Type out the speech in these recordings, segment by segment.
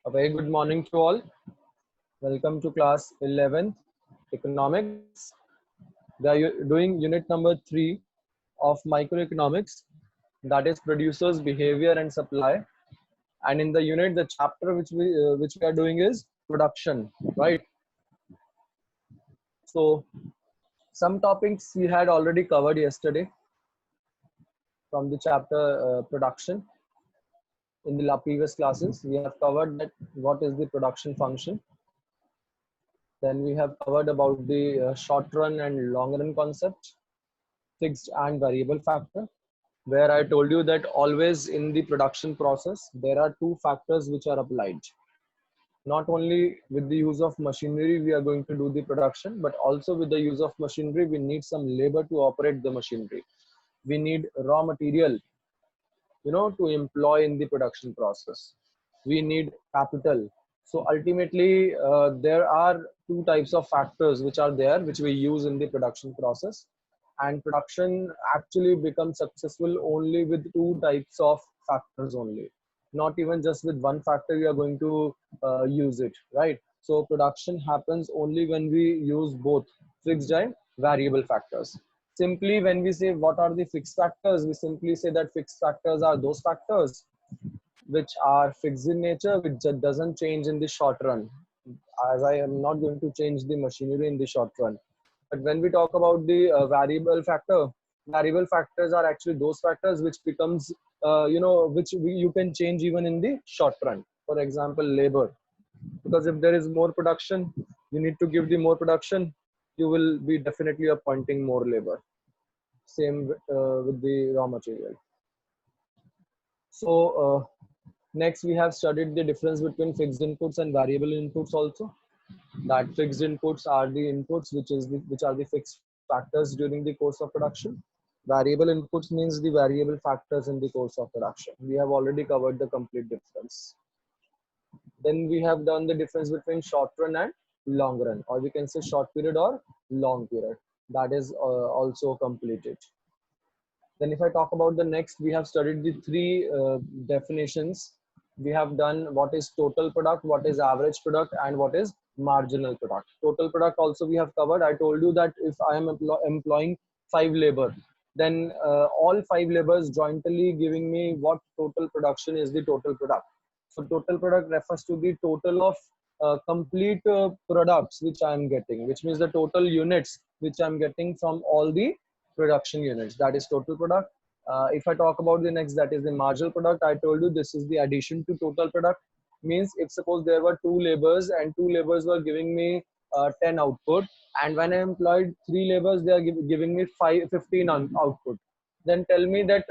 A very good morning to all. Welcome to class 11th economics. We are doing unit number 3 of microeconomics, that is producers behavior and supply. And in the unit, the chapter which we are doing is production, right? So some topics we had already covered yesterday from the chapter production. In the previous classes, we have covered that what is the production function. Then we have covered about the short run and long run concept, fixed and variable factor, where I told you that always in the production process, there are two factors which are applied. Not only with the use of machinery, we are going to do the production, but also with the use of machinery, we need some labor to operate the machinery. We need raw material, to employ in the production process. We need capital. So ultimately, there are two types of factors which are there, which we use in the production process. And production actually becomes successful only with two types of factors only. Not even just with one factor, you are going to use it, right? So production happens only when we use both fixed and variable factors. Simply when we say what are the fixed factors, we simply say that fixed factors are those factors which are fixed in nature, which doesn't change in the short run, as I am not going to change the machinery in the short run. But when we talk about the variable factors are actually those factors which becomes, you can change even in the short run. For example, labor, because if there is more production, you need to give the more production, you will be definitely appointing more labor. Same with the raw material. So next we have studied the difference between fixed inputs and variable inputs also. That fixed inputs are the inputs which are the fixed factors during the course of production. Variable inputs means the variable factors in the course of production. We have already covered the complete difference. Then we have done the difference between short run and long run, or we can say short period or long period. That is also completed. Then if I talk about the next, we have studied the three definitions. We have done what is total product, what is average product, and what is marginal product. Total product also we have covered. I told you that if I am employing 5 labor, then all 5 labors jointly giving me what total production is the total product. So total product refers to the total of complete products which I am getting, which means the total units which I am getting from all the production units. That is total product. If I talk about the next, that is the marginal product. I told you this is the addition to total product. Means if suppose there were 2 labors and 2 labors were giving me 10 output, and when I employed 3 labors, they are giving me 15 output. Then tell me that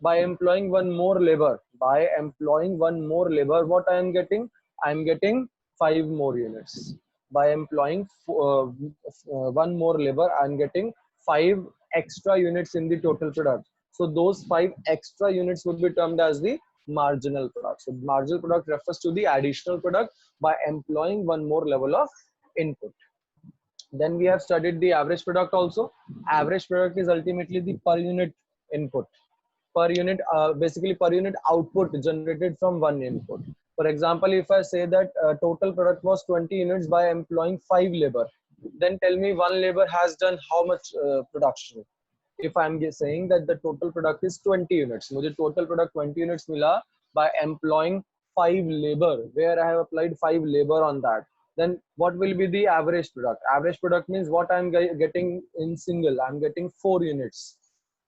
by employing one more labor, what I am getting? I am getting 5 more units. By employing one more labor, I am getting 5 extra units in the total product. So those 5 extra units would be termed as the marginal product. So marginal product refers to the additional product by employing one more level of input. Then we have studied the average product also. Average product is ultimately the per unit input. Per unit, basically per unit output generated from one input. For example, if I say that total product was 20 units by employing 5 labor, then tell me one labor has done how much production. If I'm saying that the total product is 20 units, मुझे total product 20 units मिला by employing 5 labor, where I have applied 5 labor on that. Then what will be the average product? Average product means what I'm getting in single. I'm getting 4 units,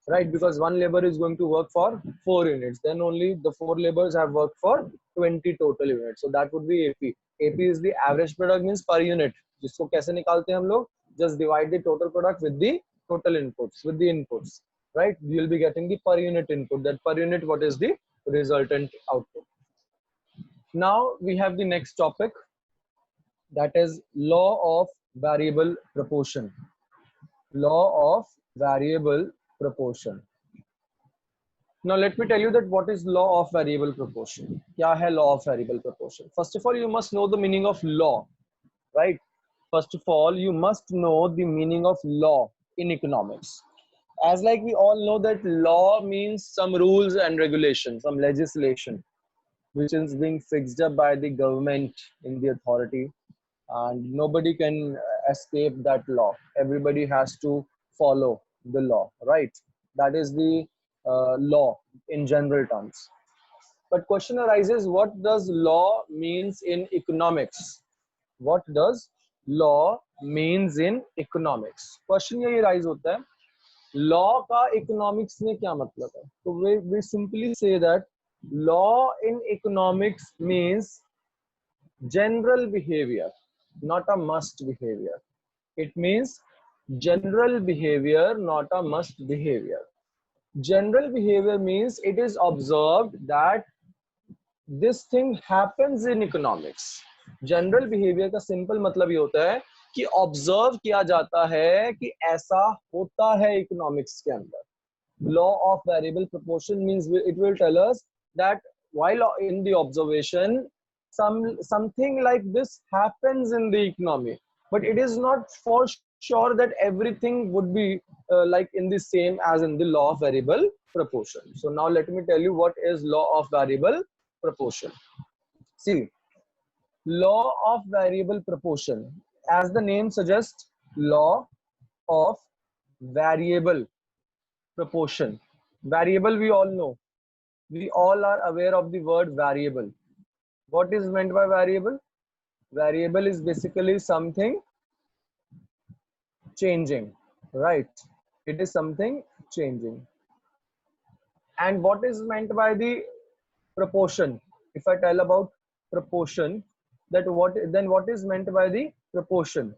right? Because one labor is going to work for 4 units. Then only the 4 laborers have worked for 20 total units. So that would be AP. AP is the average product, means per unit. जिसको कैसे निकालते हैं हम लोग? Just divide the total product with the total inputs, with the inputs, right? You'll be getting the per unit input. That per unit, what is the resultant output? Now we have the next topic, that is law of variable proportion. Law of variable proportion. Now let me tell you that what is law of variable proportion. क्या है law of variable proportion? First of all, you must know the meaning of law, right? First of all, you must know the meaning of law in economics. As like we all know that law means some rules and regulations, some legislation. which is being fixed up by the government in the authority, and nobody can escape that law. Everybody has to follow the law, right? That is the law in general terms. But question arises, what does law means in economics? What does law means in economics? Question यही rise होता है, law का economics में क्या मतलब है? तो we simply say that law in economics means general behavior, not a must behavior. It means general behavior, not a must behavior. General behavior means it is observed that this thing happens in economics. General behaviour का simple मतलब ये होता है कि observe किया जाता है कि ऐसा होता है इकोनॉमिक्स के अंदर. Law of variable proportion means it will tell us that while in the observation something like this happens in the economy, but it is not for sure that everything would be like in the same as in the law of variable proportion. So now let me tell you what is law of variable proportion. See, law of variable proportion, as the name suggests, law of variable proportion. Variable, we all know. We all are aware of the word variable. What is meant by variable? Variable is basically something changing, right? It is something changing. And what is meant by the proportion? If I tell about proportion, that what is meant by the proportion?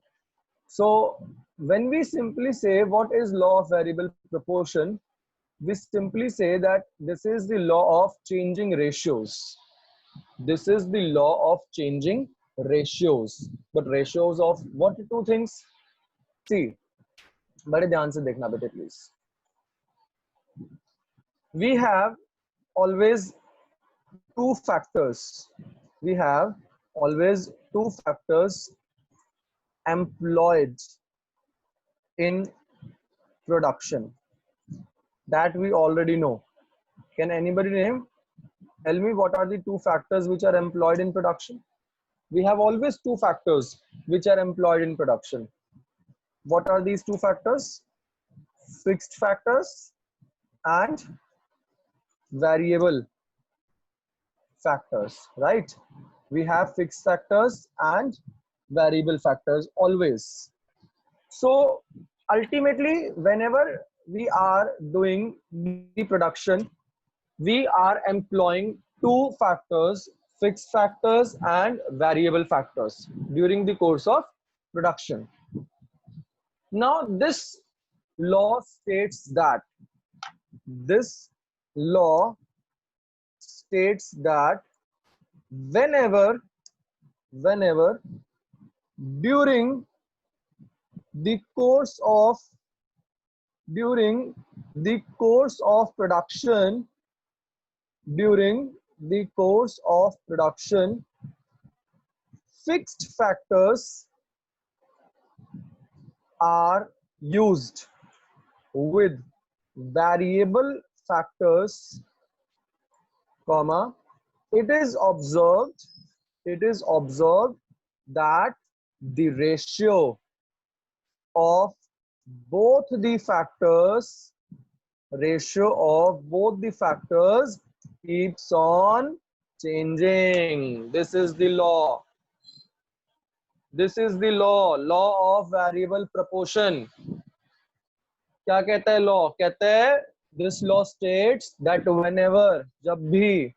So when we simply say what is law of variable proportion, we simply say that this is the law of changing ratios. This is the law of changing ratios. But ratios of what two things? See, बड़े ध्यान से देखना बेटे please. We have always two factors. We have always two factors employed in production that we already know. Can anybody name? Tell me what are the two factors which are employed in production? We have always two factors which are employed in production. What are these two factors? Fixed factors and variable factors, right? We have fixed factors and variable factors always. So ultimately, whenever we are doing the production, we are employing two factors, fixed factors and variable factors during the course of production. Now this law states that whenever during the course of production, fixed factors are used with variable factors, comma, it is observed that the ratio of both the factors keeps on changing. This is the law. Law of variable proportion. क्या कहता है law? कहता है this law states that whenever, जब भी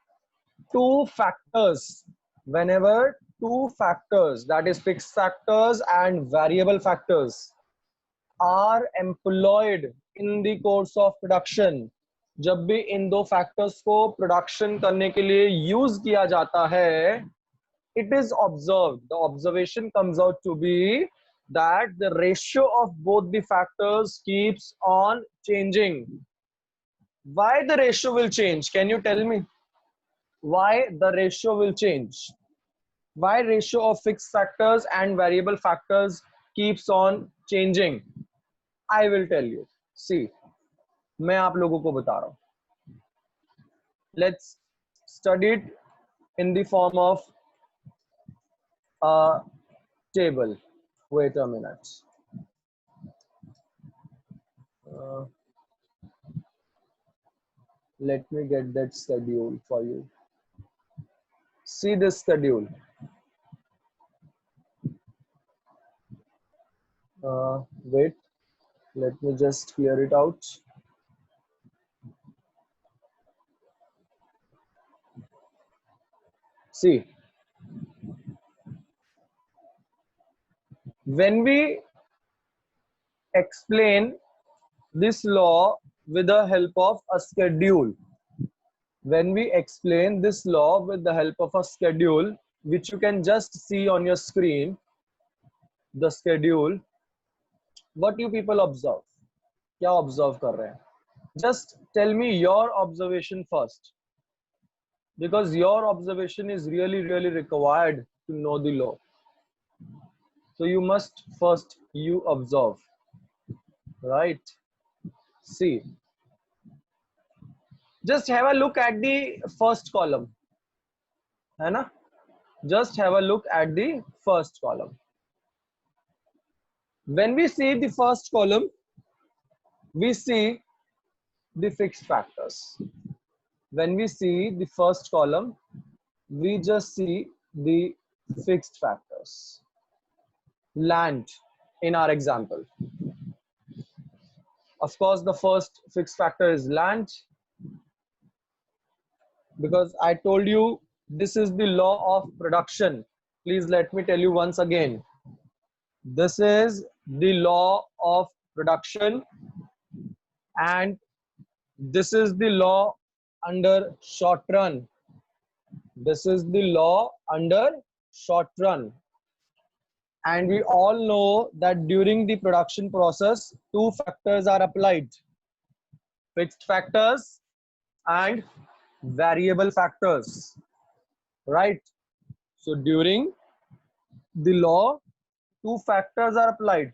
two factors, that is fixed factors and variable factors, are employed in the course of production, जब भी इन दो factors को production करने के लिए use किया जाता है, it is observed, the observation comes out to be that the ratio of both the factors keeps on changing. Why the ratio will change? Can you tell me why the ratio will change? Why ratio of fixed factors and variable factors keeps on changing? I will tell you. See, मैं आप लोगों को बता रहा हूं. Let's study it in the form of a table. Wait a minute. Uh, let me get that schedule for you. See this schedule. Wait, let me just clear it out. See, when we explain this law with the help of a schedule, when we explain this law with the help of a schedule, which you can just see on your screen, the schedule, what you people observe? क्या observe कर रहे हैं? Just tell me your observation first, because your observation is really, really required to know the law. So you must first you observe, right? See, just have a look at the first column, है ना? Just have a look at the first column. When we see the first column, we see the fixed factors. When we see the first column, we just see the fixed factors. Land in our example. Of course, the first fixed factor is land, because I told you this is the law of production. Please let me tell you once again. This is the law of production, and this is the law under short run. This is the law under short run. And we all know that during the production process, two factors are applied: fixed factors and variable factors, right? So during the law, two factors are applied: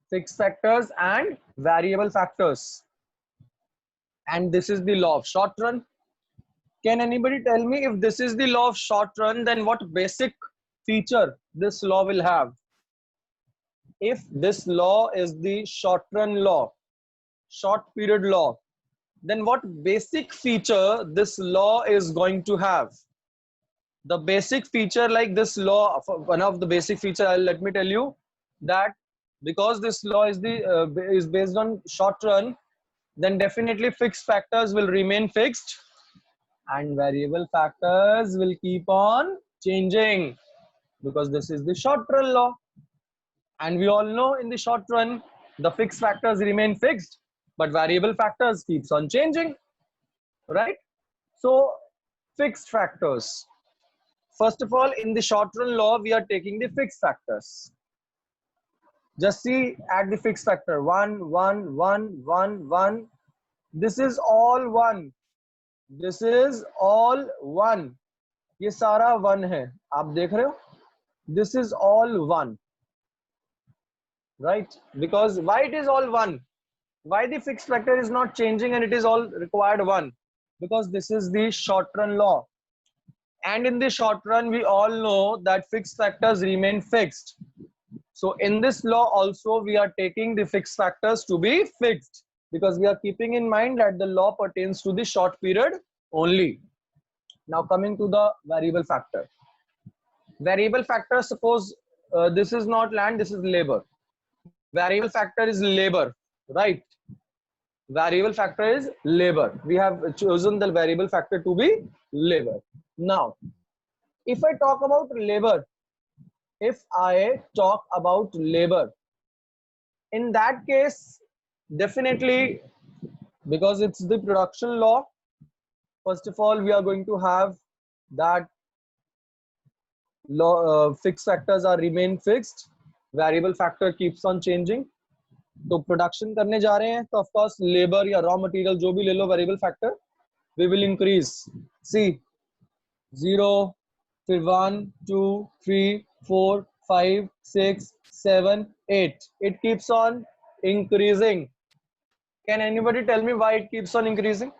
fixed factors and variable factors. And this is the law of short run. Can anybody tell me, if this is the law of short run, then what basic feature this law will have? If this law is the short run law, short period law, then what basic feature this law is going to have? The basic feature, like this law, one of the basic feature, let me tell you that because this law is is based on short run, then definitely fixed factors will remain fixed and variable factors will keep on changing, because this is the short run law. And we all know in the short run, the fixed factors remain fixed, but variable factors keeps on changing, right? So fixed factors. First of all, in the short run law, we are taking the fixed factors. Just see at the fixed factor, 1, 1, 1, 1, 1. This is all 1. This is all 1. ये सारा 1 है. आप देख रहे हो? This is all 1. Right? Because why it is all 1? Why the fixed factor is not changing and it is all required 1? Because this is the short run law. And in the short run, we all know that fixed factors remain fixed. So in this law also, we are taking the fixed factors to be fixed, because we are keeping in mind that the law pertains to the short period only. Now coming to the variable factor. Variable factor, suppose this is not land, this is labor. Variable factor is labor, right? Variable factor is labor. We have chosen the variable factor to be labor. Now, if I talk about labor, in that case, definitely, because it's the production law, first of all, we are going to have that law, fixed factors are remain fixed, variable factor keeps on changing. तो प्रोडक्शन करने जा रहे हैं तो of course labour या raw material जो भी ले लो variable factor, we will increase. C 0, फिर 1, 2, 3, 4, 5, 6, 7, 8. It keeps on increasing. Can anybody tell me why it keeps on increasing?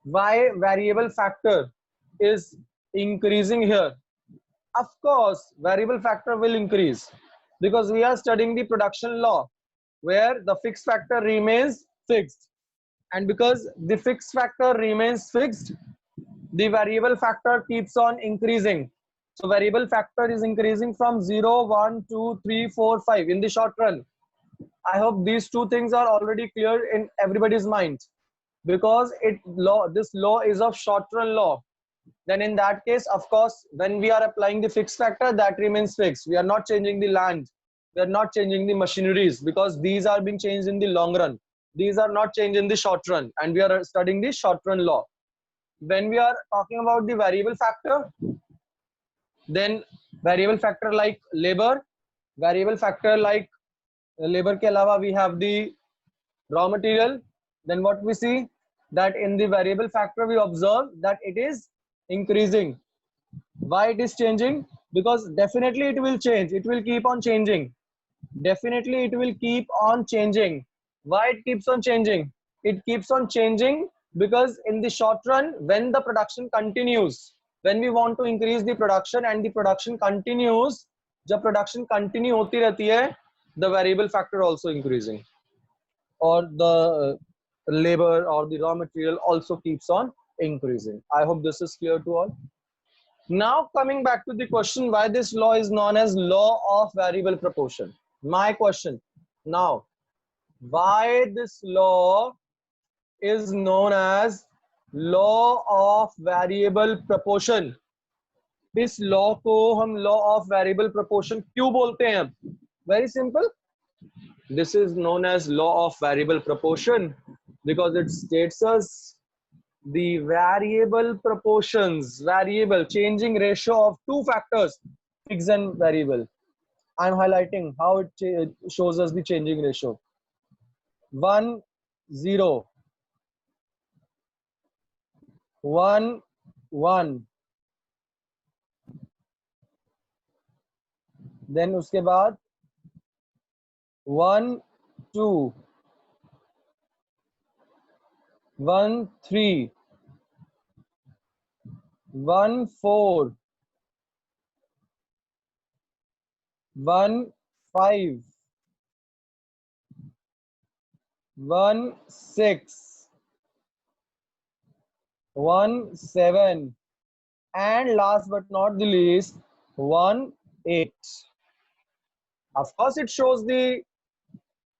Why variable factor? is increasing here, of course, variable factor will increase because we are studying the production law where the fixed factor remains fixed. And because the fixed factor remains fixed, the variable factor keeps on increasing. So variable factor is increasing from 0, 1, 2, 3, 4, 5 in the short run. I hope these two things are already clear in everybody's mind, because this law is of short run law. Then in that case, of course, when we are applying the fixed factor, that remains fixed. We are not changing the land, we are not changing the machineries, because these are being changed in the long run. These are not changed in the short run, and we are studying the short run law. When we are talking about the variable factor, then variable factor like labor, variable factor like labor ke alawa we have the raw material. Then what we see, that in the variable factor we observe that it is increasing. Why it is changing? Because definitely it will change, it will keep on changing, definitely it will keep on changing. Why it keeps on changing? It keeps on changing because in the short run, when the production continues, when we want to increase the production and the production continues, जब production continue होती रहती है, the variable factor also increasing, or the labor or the raw material also keeps on increasing. I hope this is clear to all. Now coming back to the question, why this law is known as law of variable proportion. My question now, why this law is known as law of variable proportion? इस law को हम law of variable proportion क्यों बोलते हैं? Very simple. This is known as law of variable proportion because it states us the variable proportions, variable changing ratio of two factors, fixed and variable. I'm highlighting how it shows us the changing ratio. 1, 0, 1, 1. Then उसके बाद 1, 2, 1, 3, 1, 4, 1, 5, 1, 6, 1, 7, and last but not the least 1, 8. Of course, it shows the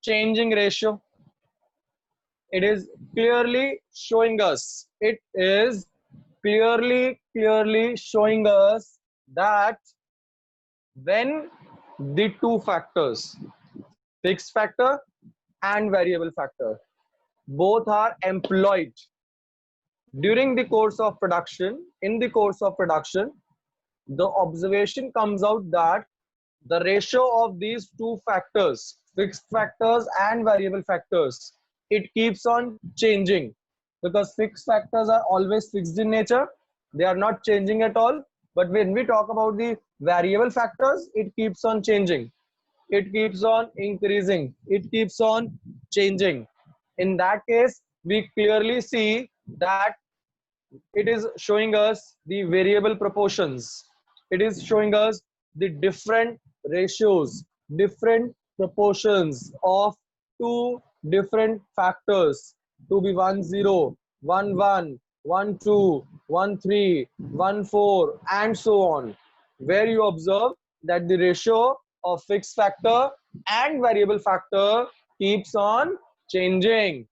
changing ratio. It is clearly showing us. It is clearly showing us that when the two factors, fixed factor and variable factor, both are employed during the course of production, in the course of production, the observation comes out that the ratio of these two factors, fixed factors and variable factors, it keeps on changing, because fixed factors are always fixed in nature, they are not changing at all. But when we talk about the variable factors, it keeps on changing, it keeps on increasing, it keeps on changing. In that case, we clearly see that it is showing us the variable proportions, it is showing us the different ratios, different proportions of two different factors, to be 1, 0, 1, 1, 1, 2, 1, 3, 1, 4, and so on, where you observe that the ratio of fixed factor and variable factor keeps on changing.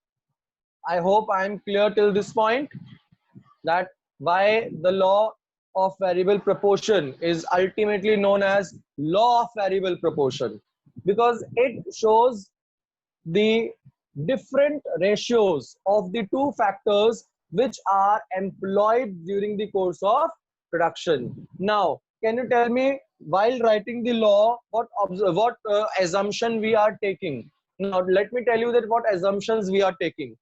I hope I am clear till this point, that why the law of variable proportion is ultimately known as law of variable proportion, because it shows the different ratios of the two factors which are employed during the course of production. Now, can you tell me, while writing the law, what assumption we are taking? Now, let me tell you that what assumptions we are taking.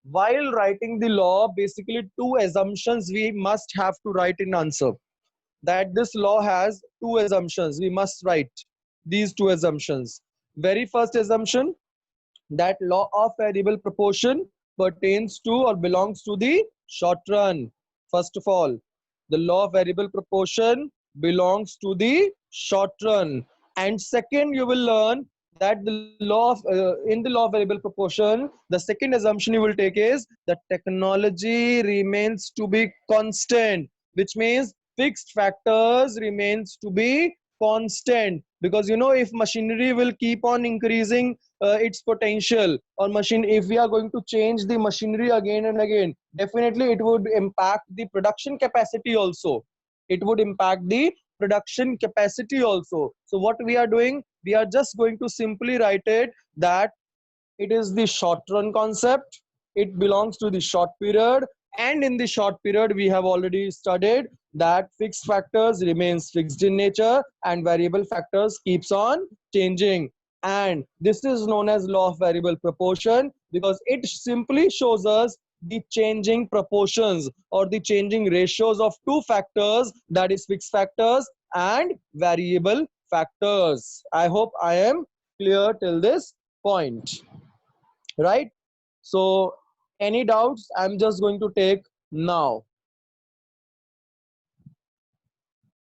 While writing the law, basically two assumptions we must have to write in answer. That this law has two assumptions. We must write these two assumptions. Very first assumption, that law of variable proportion pertains to or belongs to the short run. First of all, The law of variable proportion belongs to the short run. And second, you will learn that the law of in the law of variable proportion, the second assumption you will take is that technology remains to be constant, which means fixed factors remains to be constant. Because you know, if machinery will keep on increasing its potential, or machine, if we are going to change the machinery again and again, definitely it would impact the production capacity also. It would impact the production capacity also. So what we are doing, we are just going to simply write it that it is the short run concept, it belongs to the short period, and in the short period we have already studied that fixed factors remains fixed in nature and variable factors keeps on changing. And this is known as law of variable proportion because it simply shows us the changing proportions or the changing ratios of two factors, that is fixed factors and variable factors. I hope I am clear till this point, right? So any doubts, I'm just going to take now.